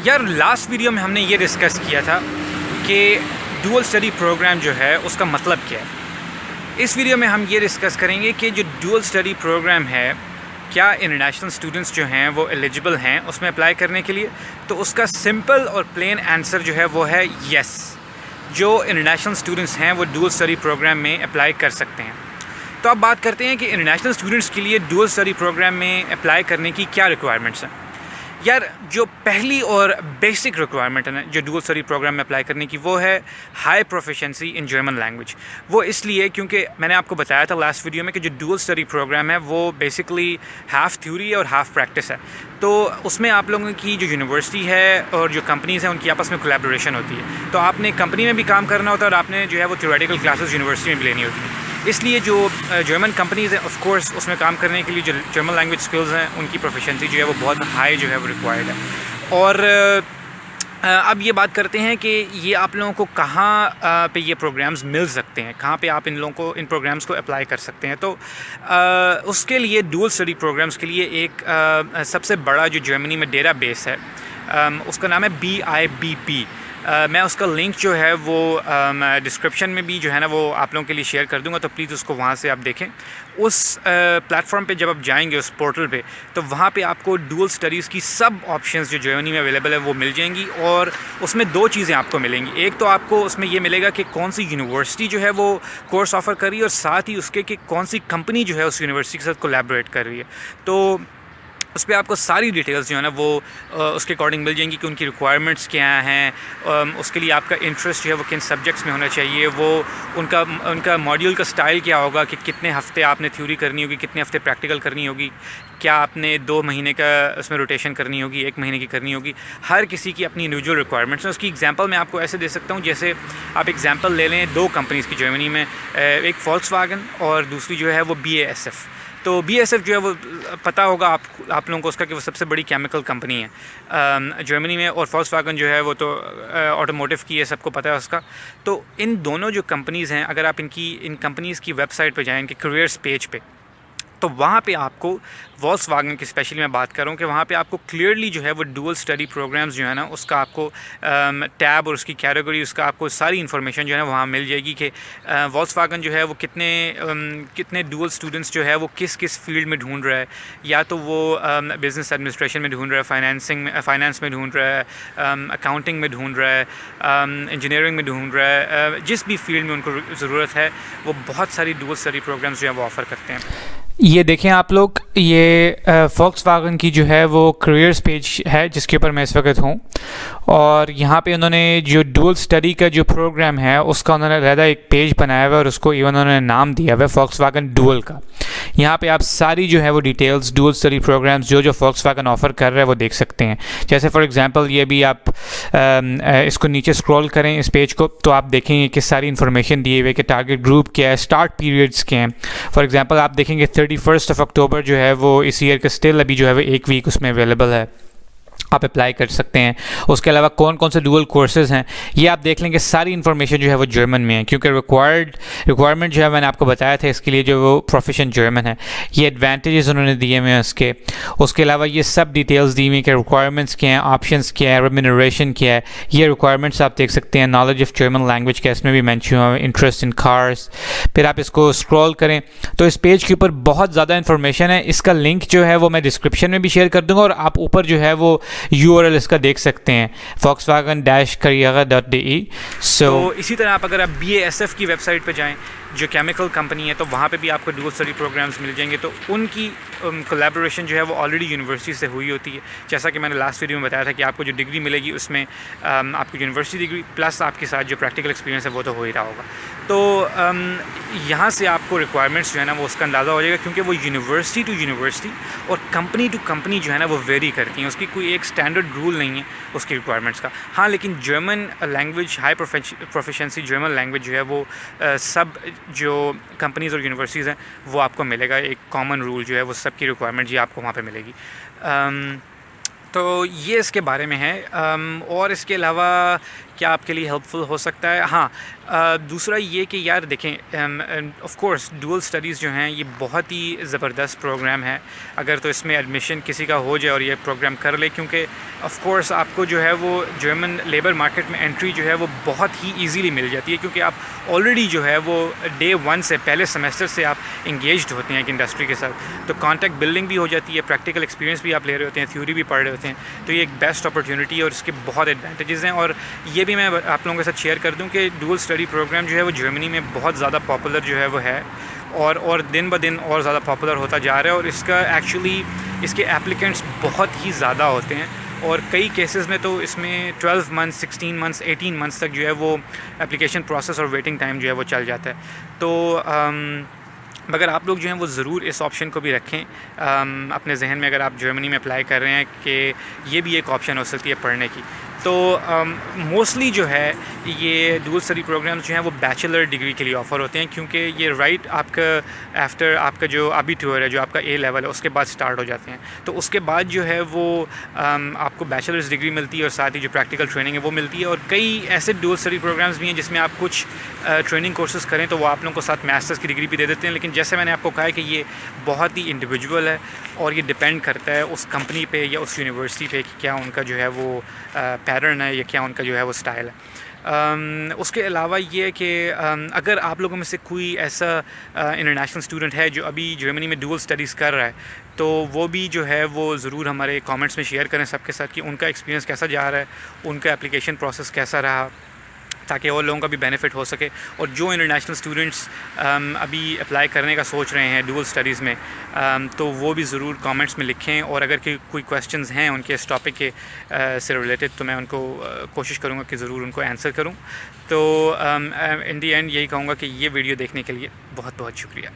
یار last video میں ہم نے یہ ڈسکس کیا تھا کہ ڈوئل اسٹڈی پروگرام جو ہے اس کا مطلب کیا ہے. اس ویڈیو میں ہم یہ ڈسکس کریں گے کہ جو ڈوئل اسٹڈی پروگرام ہے کیا انٹرنیشنل اسٹوڈنٹس جو ہیں وہ ایلیجبل ہیں اس میں اپلائی کرنے کے لیے. تو اس کا سمپل اور پلین آنسر جو ہے وہ ہے یس. جو انٹرنیشنل اسٹوڈنٹس ہیں وہ ڈوئل اسٹڈی پروگرام میں اپلائی کر سکتے ہیں. تو اب بات کرتے ہیں کہ انٹرنیشنل اسٹوڈنٹس کے لیے ڈوئل اسٹڈی پروگرام میں اپلائی کرنے کی کیا ریکوائرمنٹس ہیں. یار جو پہلی اور بیسک ریکوائرمنٹ ہے جو ڈوئل اسٹڈی پروگرام میں اپلائی کرنے کی وہ ہے ہائی پروفیشنسی ان جرمن لینگویج. وہ اس لیے کیونکہ میں نے آپ کو بتایا تھا لاسٹ ویڈیو میں کہ جو ڈوئل اسٹڈی پروگرام ہے وہ بیسکلی ہاف تھیوری اور ہاف پریکٹس ہے. تو اس میں آپ لوگوں کی جو یونیورسٹی ہے اور جو کمپنیز ہیں ان کی آپس میں کولیبوریشن ہوتی ہے. تو آپ نے کمپنی میں بھی کام کرنا ہوتا ہے اور آپ نے جو ہے وہ تھیوریٹیکل کلاسز یونیورسٹی میں بھی لینی ہوتی ہے. اس لیے جو جرمن کمپنیز ہیں آف کورس اس میں کام کرنے کے لیے جو جرمن لینگویج اسکلز ہیں ان کی پروفیشنسی جو ہے وہ بہت ہائی جو ہے وہ ریکوائرڈ ہے. اور اب یہ بات کرتے ہیں کہ یہ آپ لوگوں کو کہاں پہ یہ پروگرامز مل سکتے ہیں, کہاں پہ آپ ان پروگرامز کو اپلائی کر سکتے ہیں. تو اس کے لیے ڈوئل اسٹڈی پروگرامز کے لیے ایک سب سے بڑا جو جرمنی میں ڈیٹا بیس ہے اس کا نام ہے BIBP. میں اس کا لنک جو ہے وہ ڈسکرپشن میں بھی جو ہے نا وہ آپ لوگوں کے لیے شیئر کر دوں گا, تو پلیز اس کو وہاں سے آپ دیکھیں. اس پلیٹ فارم پہ جب آپ جائیں گے اس پورٹل پہ تو وہاں پہ آپ کو ڈوئل اسٹڈیز کی سب آپشنز جو جرمنی میں اویلیبل ہے وہ مل جائیں گی. اور اس میں دو چیزیں آپ کو ملیں گی. ایک تو آپ کو اس میں یہ ملے گا کہ کون سی یونیورسٹی جو ہے وہ کورس آفر کر رہی ہے, اور ساتھ ہی اس کے کہ کون سی کمپنی جو ہے اس یونیورسٹی کے ساتھ کولیبوریٹ کر رہی ہے. تو اس پہ آپ کو ساری ڈیٹیلز جو ہے نا وہ اس کے اکارڈنگ مل جائیں گی کہ ان کی ریکوائرمنٹس کیا ہیں, اس کے لیے آپ کا انٹرسٹ جو ہے وہ کن سبجیکٹس میں ہونا چاہیے, وہ ان کا ماڈیول کا سٹائل کیا ہوگا, کہ کتنے ہفتے آپ نے تھیوری کرنی ہوگی, کتنے ہفتے پریکٹیکل کرنی ہوگی, کیا آپ نے 2 مہینے کا اس میں روٹیشن کرنی ہوگی, 1 مہینے کی کرنی ہوگی. ہر کسی کی اپنی انڈیویجول ریکوائرمنٹس ہیں. اس کی ایگزامپل میں آپ کو ایسے دے سکتا ہوں جیسے آپ ایگزامپل لے لیں 2 کمپنیز کی جرمنی میں, ایک فولکس واگن اور دوسری جو ہے وہ BASF. تو BASF جو ہے وہ پتہ ہوگا آپ لوگوں کو اس کا کہ وہ سب سے بڑی کیمیکل کمپنی ہے جرمنی میں, اور فولکس واگن جو ہے وہ تو آٹوموٹیو کی ہے, سب کو پتہ ہے اس کا. تو ان دونوں جو کمپنیز ہیں اگر آپ ان کمپنیز کی ویب سائٹ پہ جائیں کہ کریئرس پیج پہ, تو وہاں پہ آپ کو فولکس واگن کی اسپیشلی میں بات کروں کہ وہاں پہ آپ کو کلیئرلی جو ہے وہ ڈوئل اسٹڈی پروگرامز جو ہے نا اس کا آپ کو ٹیب اور اس کی کیٹیگری, اس کا آپ کو ساری انفارمیشن جو ہے نا وہاں مل جائے گی کہ فولکس واگن جو ہے وہ کتنے ڈوئل اسٹوڈنٹس جو ہے وہ کس فیلڈ میں ڈھونڈ رہا ہے. یا تو وہ بزنس ایڈمنسٹریشن میں ڈھونڈ رہا ہے, فائنانس میں ڈھونڈ رہا ہے, اکاؤنٹنگ میں ڈھونڈ رہا ہے, انجینئرنگ میں ڈھونڈ رہا ہے, جس بھی فیلڈ میں ان کو ضرورت ہے وہ بہت ساری ڈوئل اسٹڈی پروگرامز جو ہیں وہ آفر کرتے ہیں. یہ دیکھیں آپ لوگ, یہ فولکس واگن کی جو ہے وہ کریئرز پیج ہے جس کے اوپر میں اس وقت ہوں, اور یہاں پہ انہوں نے جو ڈوئل اسٹڈی کا جو پروگرام ہے اس کا انہوں نے علیحدہ ایک پیج بنایا ہوا ہے, اور اس کو ایون انہوں نے نام دیا ہوا ہے فولکس واگن ڈوئل کا. یہاں پہ آپ ساری جو ہے وہ ڈیٹیلز ڈوئل اسٹڈی پروگرامز جو فولکس واگن آفر کر رہا ہے وہ دیکھ سکتے ہیں. جیسے فار ایگزامپل یہ بھی آپ اس کو نیچے اسکرول کریں اس پیج کو, تو آپ دیکھیں گے کہ ساری انفارمیشن دی ہوئی ہے کہ ٹارگیٹ گروپ کیا ہے, اسٹارٹ پیریڈس کیا ہیں. فار ایگزامپل آپ دیکھیں گے 31 اکتوبر جو ہے وہ اس ایئر کا اسٹل ابھی جو ہے وہ 1 ویک اس میں اویلیبل ہے, آپ اپلائی کر سکتے ہیں. اس کے علاوہ کون سے ڈوئل کورسز ہیں یہ آپ دیکھ لیں گے. ساری انفارمیشن جو ہے وہ جرمن میں ہے, کیونکہ ریکوائرمنٹ جو ہے میں نے آپ کو بتایا تھا اس کے لیے جو وہ پروفیشن جرمن ہے. یہ ایڈوانٹیجز انہوں نے دیے ہوئے ہیں اس کے علاوہ یہ سب ڈیٹیلز دی ہوئی ہیں کہ ریکوائرمنٹس کیا ہیں, آپشنس کیا ہے, ریمونریشن کیا ہے. یہ ریکوائرمنٹس آپ دیکھ سکتے ہیں. نالج آف جرمن لینگویج کا اس میں بھی مینشن ہوا ہے, انٹرسٹ ان کارس. پھر آپ اس کو اسکرول کریں تو اس پیج کے اوپر بہت زیادہ انفارمیشن ہے. اس کا لنک جو ہے وہ میں ڈسکرپشن میں بھی شیئر کر دوں گا, اور آپ اوپر جو ہے وہ URL اس کا دیکھ سکتے ہیں, volkswagen-karriere.de. تو اسی طرح اگر آپ BASF کی ویب سائٹ پہ جائیں جو کیمیکل کمپنی ہے, تو وہاں پہ بھی آپ کو ڈوئل اسٹڈی پروگرامز مل جائیں گے. تو ان کی کولیبوریشن جو ہے وہ آلریڈی یونیورسٹی سے ہوئی ہوتی ہے. جیسا کہ میں نے لاسٹ ویڈیو میں بتایا تھا کہ آپ کو جو ڈگری ملے گی اس میں آپ کو یونیورسٹی ڈگری پلس آپ کے ساتھ جو پریکٹیکل ایکسپیرینس ہے وہ تو ہو ہی رہا ہوگا. تو یہاں سے آپ کو ریکوائرمنٹس جو ہے نا وہ اس کا اندازہ ہو جائے گا, کیونکہ وہ یونیورسٹی ٹو یونیورسٹی اور کمپنی ٹو کمپنی جو ہے نا وہ ویری کرتی ہیں. اس کی کوئی ایک اسٹینڈرڈ رول نہیں ہے اس کی ریکوائرمنٹس کا. ہاں لیکن German language high proficiency German language جو ہے وہ سب جو کمپنیز اور یونیورسٹیز ہیں وہ آپ کو ملے گا. ایک کامن رول جو ہے وہ سب کی ریکوائرمنٹ جی آپ کو وہاں پہ ملے گی. تو یہ اس کے بارے میں ہے. اور اس کے علاوہ کیا آپ کے لیے ہیلپ فل ہو سکتا ہے؟ ہاں دوسرا یہ کہ یار دیکھیں آف کورس ڈول اسٹڈیز جو ہیں یہ بہت ہی زبردست پروگرام ہے. اگر تو اس میں ایڈمیشن کسی کا ہو جائے اور یہ پروگرام کر لے, کیونکہ آف کورس آپ کو جو ہے وہ جرمن لیبر مارکیٹ میں انٹری جو ہے وہ بہت ہی ایزیلی مل جاتی ہے, کیونکہ آپ آلریڈی جو ہے وہ ڈے 1 سے پہلے سیمسٹر سے آپ انگیجڈ ہوتے ہیں ایک انڈسٹری کے ساتھ. تو کانٹیکٹ بلڈنگ بھی ہو جاتی ہے, پریکٹیکل ایکسپیرینس بھی آپ لے رہے ہوتے ہیں, تھیوری بھی پڑھ رہے ہوتے ہیں. تو یہ ایک بیسٹ اپرچونٹی ہے اور اس کے بہت ایڈوانٹیجز ہیں. اور یہ بھی میں آپ لوگوں کے ساتھ شیئر کر دوں کہ ڈول اسٹڈی پروگرام جو ہے وہ جرمنی میں بہت زیادہ پاپولر جو ہے وہ ہے, اور دن بہ دن اور زیادہ پاپولر ہوتا جا رہا ہے. اور اس کا ایکچولی اس کے اپلیکنٹس بہت ہی زیادہ ہوتے ہیں, اور کئی کیسز میں تو اس میں 12 منتھس 16 منتھس 18 منتھس تک جو ہے وہ اپلیکیشن پروسیس اور ویٹنگ ٹائم جو ہے وہ چل جاتا ہے. تو مگر آپ لوگ جو ہیں وہ ضرور اس آپشن کو بھی رکھیں اپنے ذہن میں, اگر آپ جرمنی میں اپلائی کر رہے ہیں کہ یہ بھی ایک آپشن ہو سکتی ہے پڑھنے کی. تو موسٹلی جو ہے یہ ڈول اسٹڈی پروگرامز جو ہیں وہ بیچلر ڈگری کے لیے آفر ہوتے ہیں, کیونکہ یہ رائٹ آپ کا آفٹر آپ کا جو ابیٹور ہے, جو آپ کا اے لیول ہے, اس کے بعد سٹارٹ ہو جاتے ہیں. تو اس کے بعد جو ہے وہ آپ کو بیچلرز ڈگری ملتی ہے, اور ساتھ ہی جو پریکٹیکل ٹریننگ ہے وہ ملتی ہے. اور کئی ایسے ڈول اسٹڈی پروگرامز بھی ہیں جس میں آپ کچھ ٹریننگ کورسز کریں تو وہ آپ لوگوں کو ساتھ ماسٹرز کی ڈگری بھی دے دیتے ہیں. لیکن جیسے میں نے آپ کو کہا ہے کہ یہ بہت ہی انڈیویجول ہے, اور یہ ڈپینڈ کرتا ہے اس کمپنی پہ یا اس یونیورسٹی پہ کہ کیا ان کا جو ہے وہ پیٹرن ہے یا کیا ان کا جو ہے وہ اسٹائل ہے. اس کے علاوہ یہ ہے کہ اگر آپ لوگوں میں سے کوئی ایسا انٹرنیشنل اسٹوڈنٹ ہے جو ابھی جرمنی میں ڈول اسٹڈیز کر رہا ہے, تو وہ بھی جو ہے وہ ضرور ہمارے کامنٹس میں شیئر کریں سب کے ساتھ کہ ان کا ایکسپیرینس کیسا جا رہا ہے, ان کا اپلیکیشن پروسیس کیسا رہا, تاکہ اور لوگوں کا بھی بینیفٹ ہو سکے. اور جو انٹرنیشنل اسٹوڈنٹس ابھی اپلائی کرنے کا سوچ رہے ہیں ڈول اسٹڈیز میں, تو وہ بھی ضرور کامنٹس میں لکھیں. اور اگر کوئی کویسچنز ہیں ان کے اس ٹاپک کے سے ریلیٹڈ, تو میں ان کو کوشش کروں گا کہ ضرور ان کو آنسر کروں. تو ان دی اینڈ یہی کہوں گا کہ یہ ویڈیو دیکھنے کے لیے بہت بہت شکریہ.